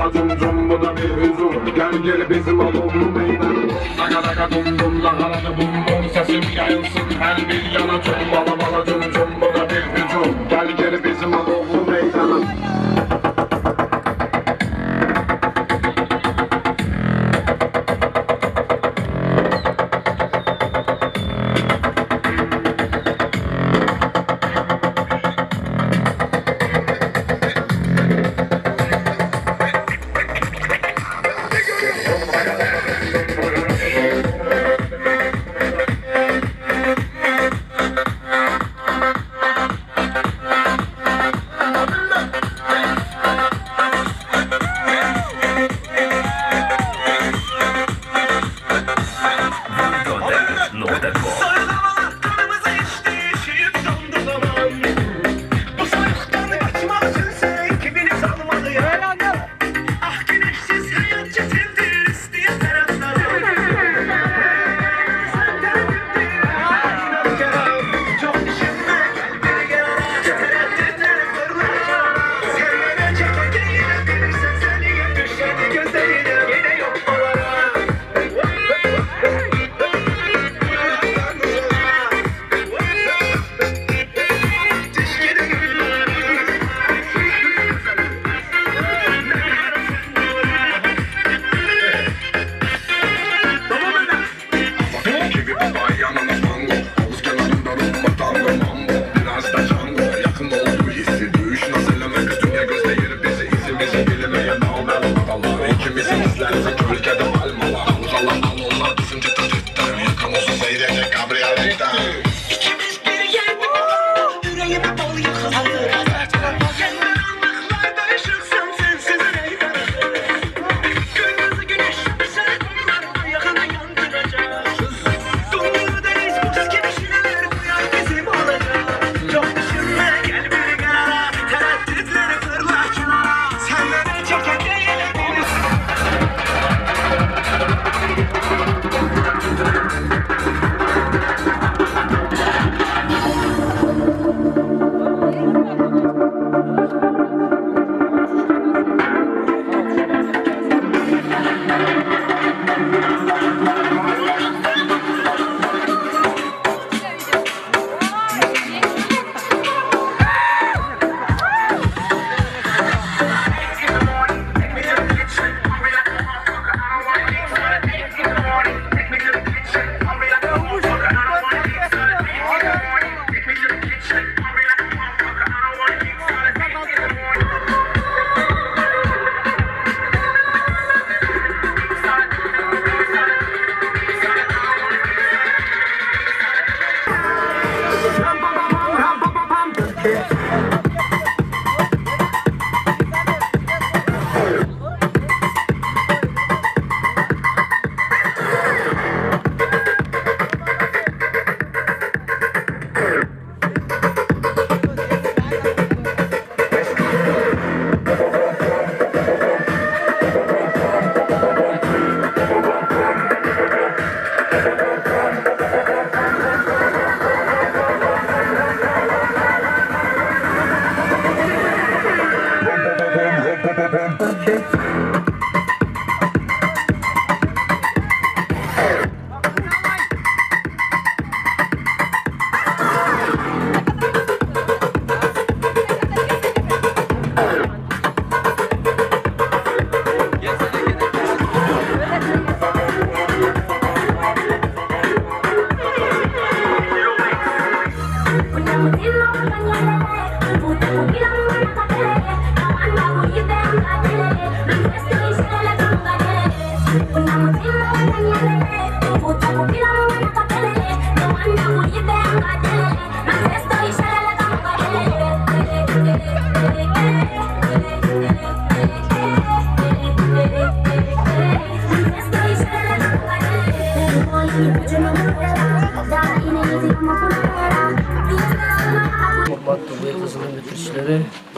bala cum cum, bu da bir hüzün. Gel gel bizim alımlı meydan. Daga daga dum dum, dagaladı bum bum. Sesim yayılsın her bir yana. Cum bala bala cum cum, bu da bir hüzün. Gel gel bizim alımlı meydan.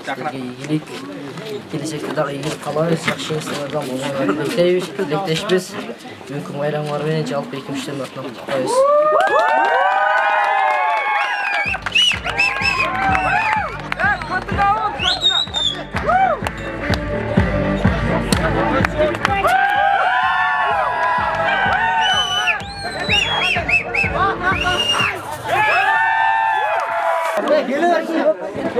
Sizlerge iyilik, gelecekte daha iyilik kalabız, yaxşı insanlardan olmalarını dilekleşimiz. Mümkün bayramlar ve çalıp ekmişlerin atına tutuqayız.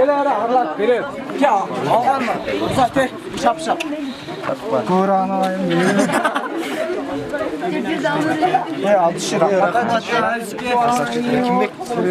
Geler arlat verir. Ya algan mı? Uzat ver. Şap şap. Kur'an ayım diyor. Ne alışır. Kim bekliyor?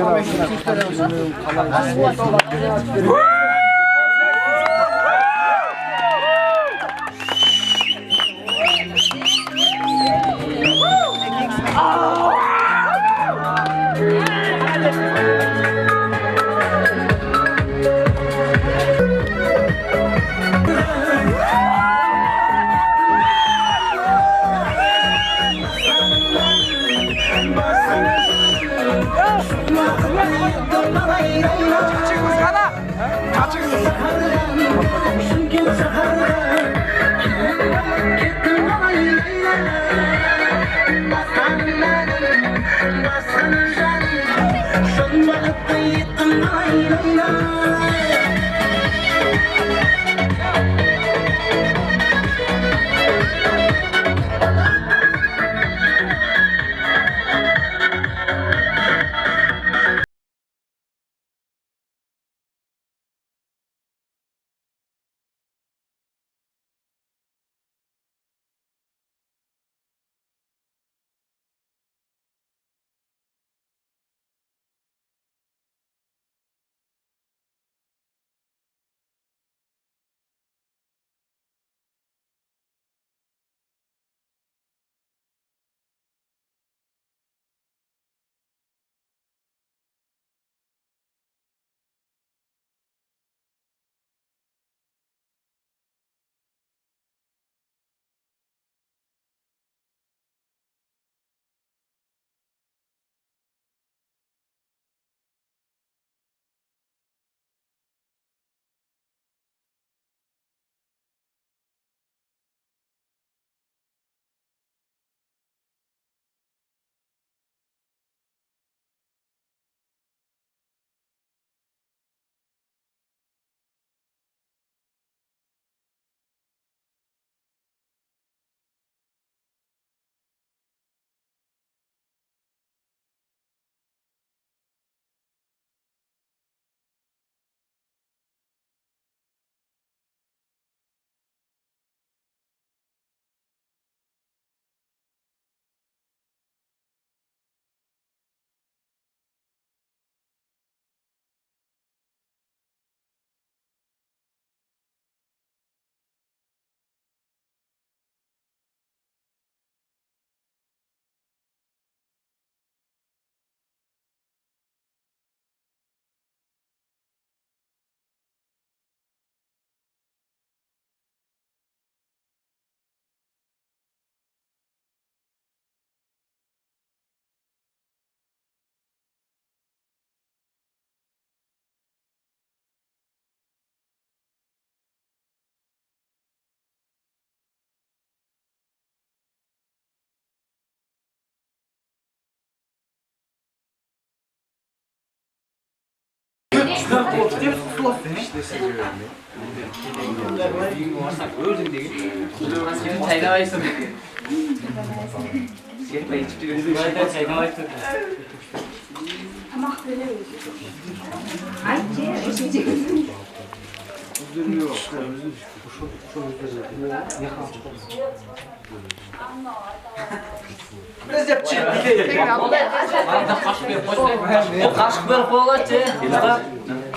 Kaşık verip koyulaçı.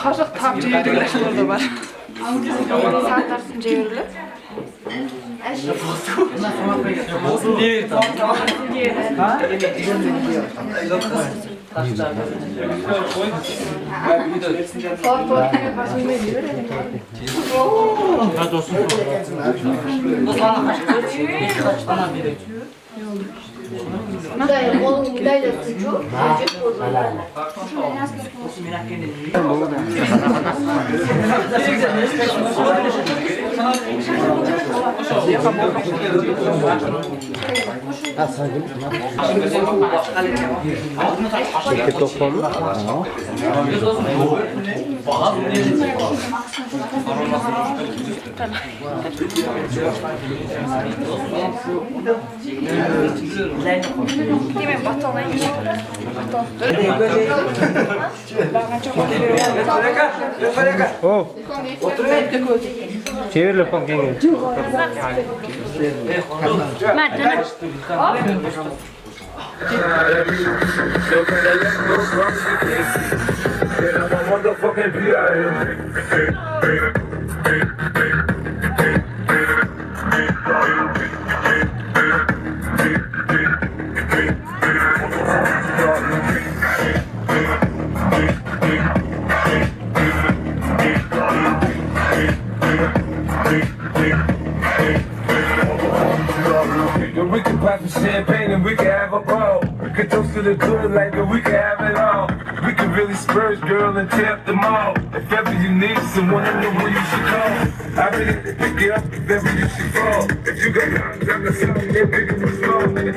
Kaşık tam çevirirler orada var. Saatlarsın çevirirler. Olsun değil. Demek batalayın. Oh. Çevir lütfen gel. We can pop some champagne and we can have a ball. We can toast to the good like we can have it all. We can really spurge, girl, and tear up the mall. If ever you need someone, I know who you should call. I really pick you up if ever you should fall. If you got guns, I'm the song, they're big and small. And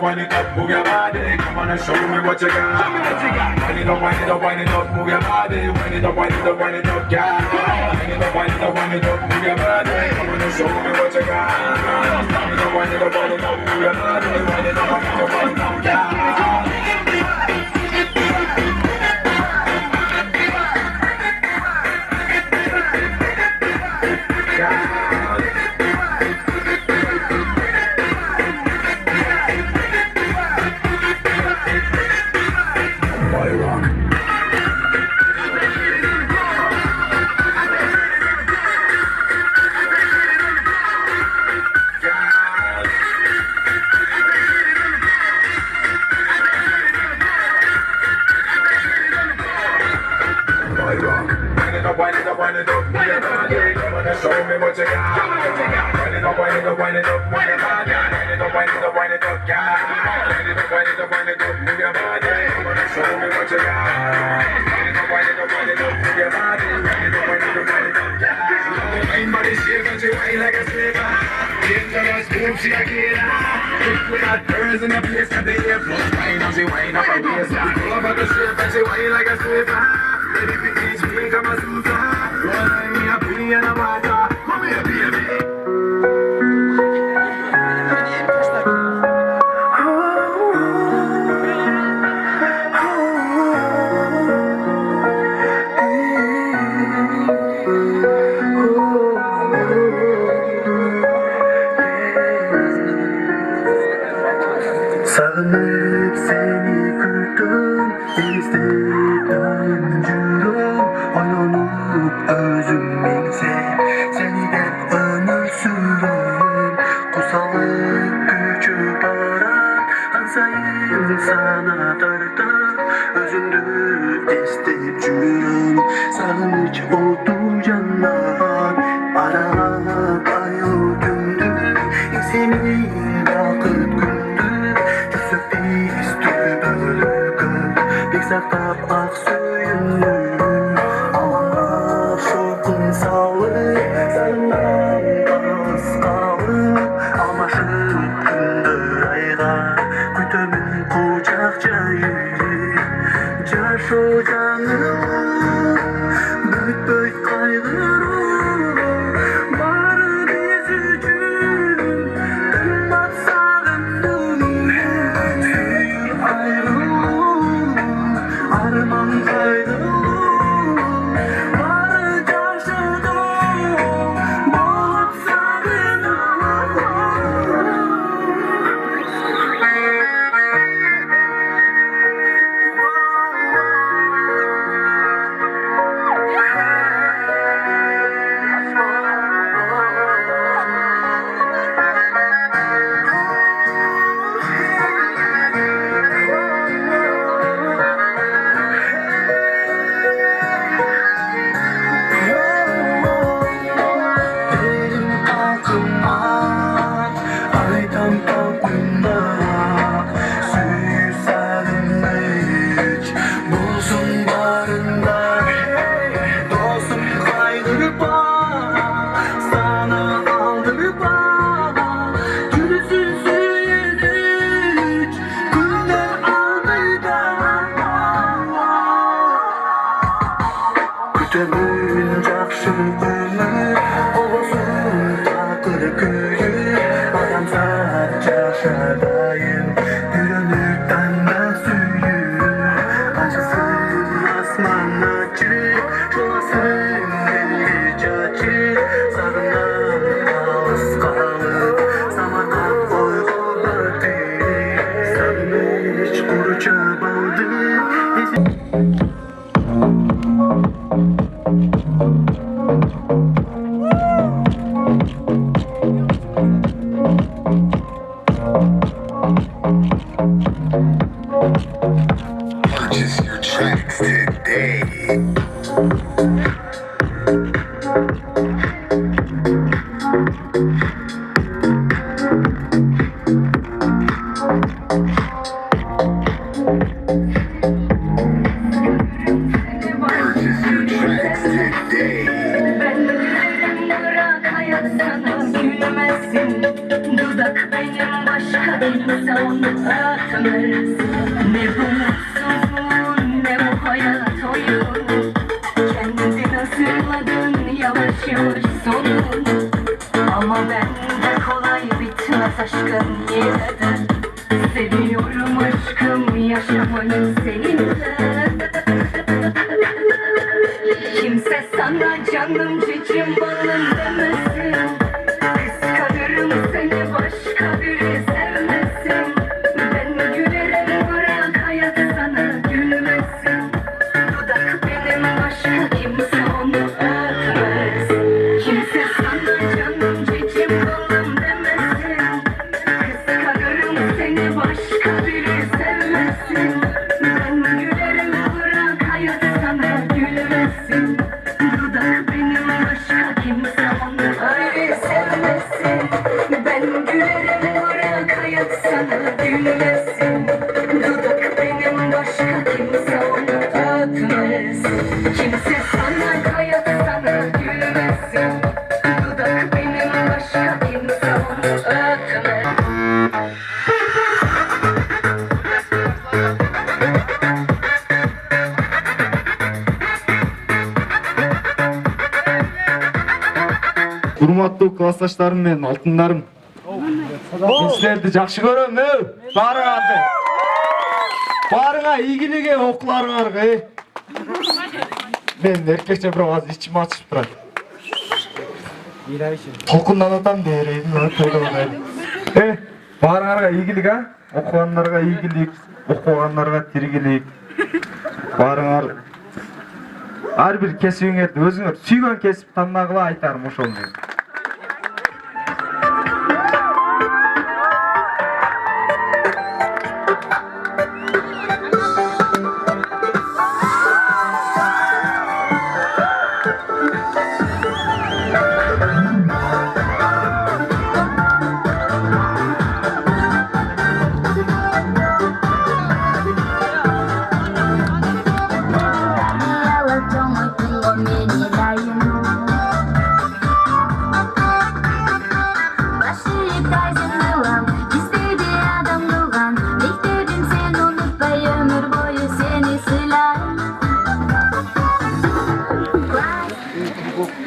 wind it up, move your body. Come on and show me what you got. Wind it up, wind it up, wind it up, move your body. Wind it up, wind it up, wind it up, yeah. Wind it up, wind it up, wind it up, move your body. Come on and show me what you got. Wind it up, wind it up, wind it up, move your body. Wind it up, wind it up, wind it up, yeah. Show me what you got. Wind it up, wind it up, wind it up, wind it up, wind it up, wind it up, wind it up, yeah. Wind it up, wind it up, wind it up, move your body. Show me what you got. Wind it up, wind it up, wind it up, move your body. Wind it up, wind it up, wind it up, yeah. Main body shape and she whine like a slipper. Dangerous move, she a killer. We got girls in the place that they hear plus wine and she whine up her waist. Pull up at the shape and she whine like a slipper. Baby, we teach me come a super. Roll like me a pee and a water. Come here, baby. Sağınıp seni kırdım, istedim cürüm. Oynanıp özüm bilsem, seniden ömür sürüm. Kusalık gücü baran, ansayım sana tartar. Özündü isteyip cürüm, sağınıç oldu canlar. Aralar ayo gündür, senin vakit gündür. Saktap ak suyunu Amanlar şokun sağlık Senden kaskalı Amaşık gündür ayga Kütömün kucak çayı Caş o canım Büyük büyük kaygırım Var biz üçün Kımmat sağındım Süyür ayrılım Arman kaygılı Var çarşıda Boğup sarını Kütümün jakşı ömür Olsun takır köyü Adam saat yaşadayım Yürünürden da suyu Açılsın asman açık Çolasın belli cacık Sarınan ağız kalıp Samarkand koygu batı Sarmış kuruça baldı Purchase your tracks today. Purchase your tracks today. Bırak hayat sana gülmezsin. Dudak benim baş başka kimse onu öpmez. Ne bu mutsuzluğun ne bu hayat oyunu. Kendini hazırladın yavaş yavaş sonun. Ama bende kolay bitmez aşkın yine de. Seviyorum aşkım yaşamayı seninle. Kimse sana canım cicim balım demesin. Kıskanırım seni başka biri sevmesin. Ben gülerim bırak hayat sana gülmesin. Dudak benim başka kimse onu öpmez. Kimse sana canım cicim balım demesin. Kıskanırım seni başka biri sevmesin. Ben gülerim bırak hayat sana gülmesin. Dudak benim başka kimse onu öyle sevmesin. Ben gülerim bırak hayat sana gülmesin. Dudak benim başka kimse onu öpmez. Kimse sana hayat sana gülmesin. Dudak benim başka kimse onu öpmez. Урматтуу классташтарым менен алтындарым. Мен силерди жакшы көрөм, баарыңарды. Баарыңа ийгилиги окууларыңарга. Мен эркекче бирок азыр ичим ачып турат. Толкундан атам дээрейм, баарыңарга ийгилик, окугандарга ийгилик, окугандарга тиргилик. Баарыңар ар бир кесибиңерди өзүңөр сүйгөн кесип тандагыла айтарым ошол менен.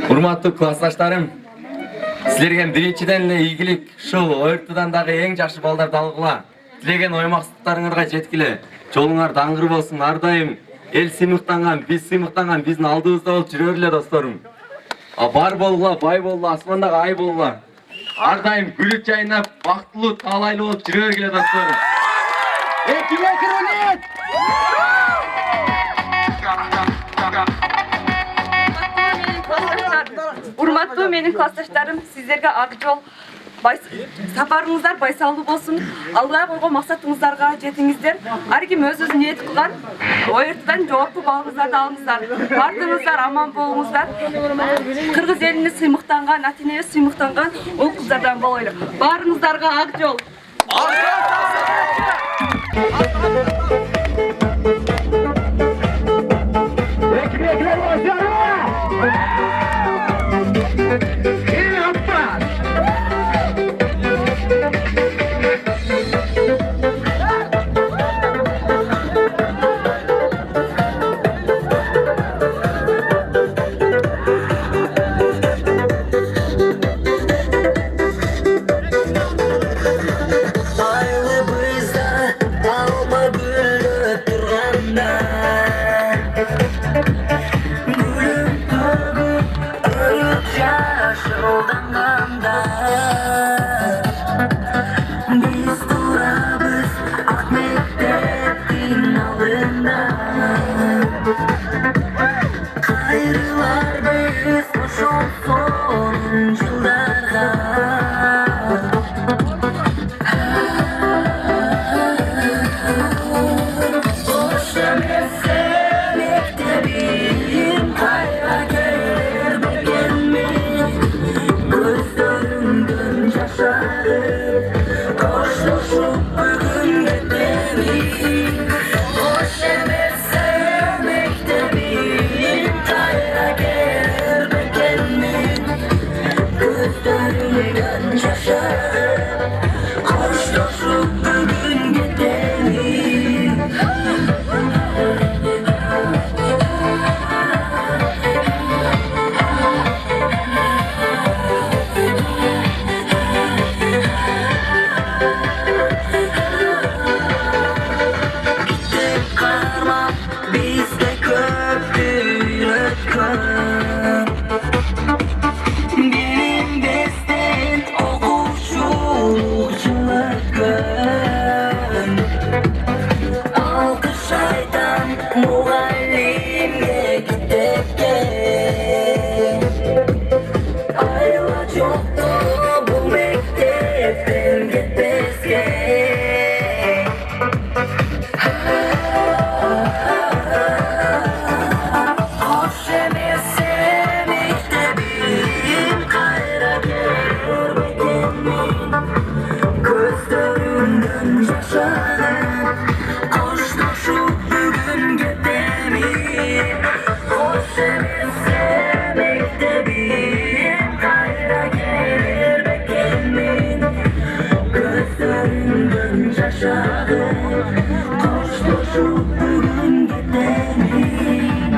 Урматтуу классташтарым, силерге биринчиден эле ийгилик, ушул ОРТдан дагы эң жакшы балдарды алгыла. Тилеген ой максаттарыңарга жеткиле. Жолуңар даңгыр болсун, ар дайым эл сыймыктанган, биз сыймыктанган, биздин алдыбызда болуп жүрө бергиле досторум. Бар болгула, бай болгула, асмандагы ай болгула. Ар дайым күлүп жайнап, бактылуу, таалайлуу болуп жүрө бергиле досторум. Урматтуу менин классташтарым, сиздерге ак жол, сапарыңыздар байсалдуу болсун. Алдыга койгон максатыңыздарга жетиңиздер. Ар ким өз ниет кылган ОРТдан жоопку балыңыздарды алыңыздар. Бардыңыздар, аман болуңуздар. Кыргыз элине сыймыктанган, ата энебиз сыймыктанган ул кыздардан болойлу. Баарыңыздарга ак жол. bakın Bilinmezden okuşulukçılıkın Alkış aydan muallimge gidepke Ayla çoktu bu mektepten gitmezke Gözlerimden yaşarım Koşuşup bugün gidemin Hoş emizse mektebim Kayra gelir bekemin Gözlerimden yaşarım Koşuşup bugün gidemin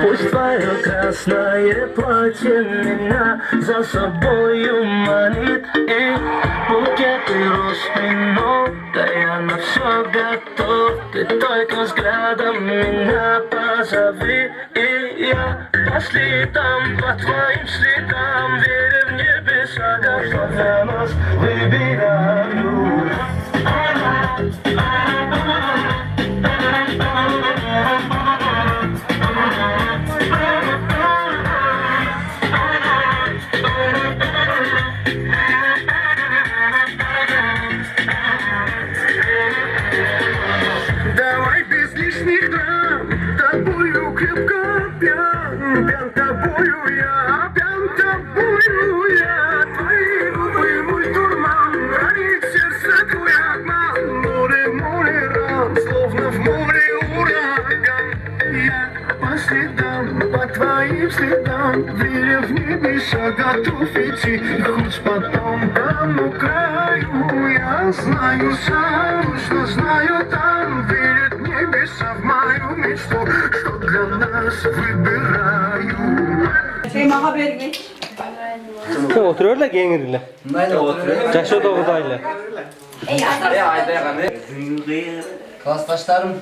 Пусть твое красное платье меня за собою манит И букеты роз спиной, да я на все готов Ты только взглядом меня позови И я по следам, по твоим следам Веря в небеса, что для нас выбираю Давай без лишних драм, тобою крепко пьян, пьян тобою я, пьян тобою я. Твои губы мой дурман, ранит сердце твой обман. Море, море ран, словно в море ураган. Я по следам, по твоим следам, веря в небеса, готов идти. Хоть потом там у краю, я знаю сам, что знаю там, верят небеса в мою мечту, что для нас выбираю. Şeymağa vermek. Sen oturuyor da gengirle. Caşı da odayla. Классташтарым,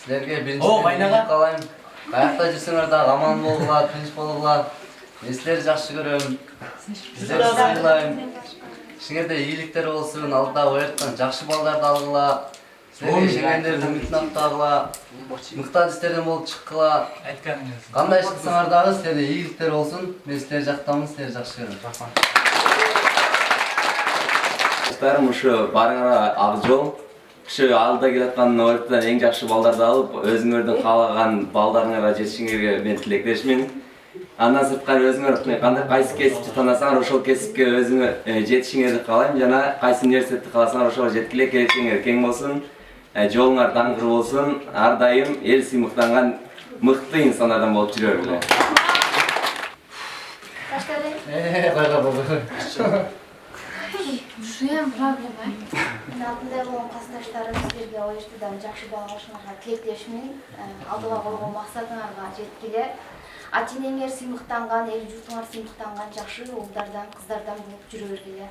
силерге биринчиден каалайм. Каякта жүрсөңөр да аман болгула, тынч болгула. Мен силерди жакшы көрөм. Сиздерди сыйлайм. Ишиңерде ийгиликтер болсун, алда ояттан жакшы балдарды алгыла. Силерге ишенгендердин үмүтүн актагыла. Мыкты истерден болуп чыккыла. Кандай иш кылсаңар дагы силерде ийгиликтер болсун. Мен силерди жактамын, силерди жакшы көрөм. касташтарым, ушу барыңарга ак жол. Ушу алда келаткан ортодан эң жакшы балдарды алып, өзүңөрдүн каалаган балдарыңарга жетишиңерге мен тилектешмин. Андан сырткары өзүңөр кайсы кесипти танасаңар, ошол кесипке өзүңөр жетишиңерди каалайм жана кайсы университетти кааласаңар ошого жеткиле, келечегиңер кең болсун, жолуңар даңгыр болсун, ар дайым эл сыймыктанган мыкты инсандардан болуп жүрө бергиле. Койго болду. Ушуям проблема. Мен алдында болгон касташтарым силерге оюштудан жакшы бал алышыңарга тилектешмин. Алдыга койгон максатыңарга жеткиле. Ата-энеңер сыймыктанган, эл журтуңар сыймыктанган жакшы улдардан, кыздардан болуп жүрө бергиле.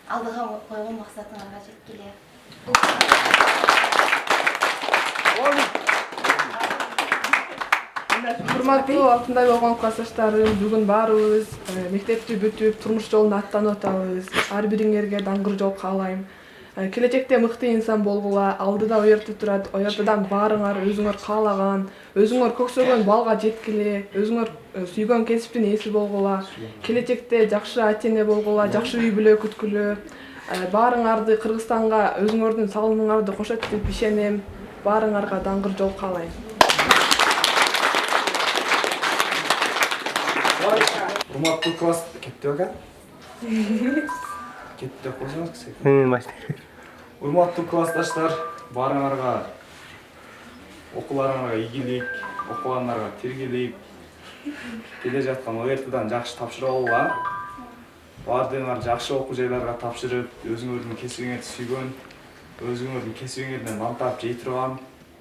Алдыга койгон максатыңарга жеткиле. Урматтуу алтындай болгон касташтарым, бүгүн баарыбыз мектепти бүтүп, турмуш жолуна аттанып атабыз. Ар бириңерге даңгыр жол каалайм. Келечекте мыкты инсан болгула, алдыда оерто турат, оертодан баарыңар өзүңөр каалаган, өзүңөр көксөгөн балга жеткиле, өзүңөр сүйгөн кесиптин ээси болгула, келечекте жакшы ата-эне болгула, жакшы үй бүлө күткүлө. Баарыңарды Кыргызстанга өзүңөрдүн салымыңарды кошот деп ишенем. Баарыңарга даңгыр жол каалайм. Урматтуу класс кетти бекен? Кетти деп койсоңуз кесек. Урматтуу классташтар, баарыңарга окууларыңарга ийгилик, окугандарга тиргелик, келе жаткан ОРТдан жакшы тапшырып алгыла. Баардыгыңар жакшы окуу жайларга тапшырып, өзүңөрдүн кесибиңерди сүйгөн, өзүңөрдүн кесибиңерден мантап жей турган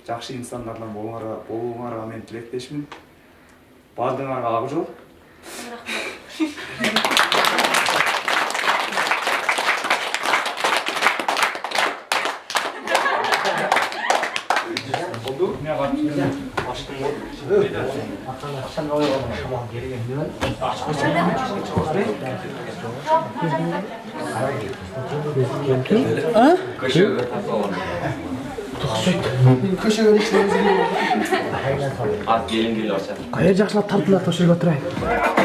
жакшы инсандардан болууңарга мен тилектешмин. Баардыгыңарга ак жол. Köşeге işlerimiz gibi. Ат келин келип атат. Кайер жакшылап тартылат, ошол жерге отурайын.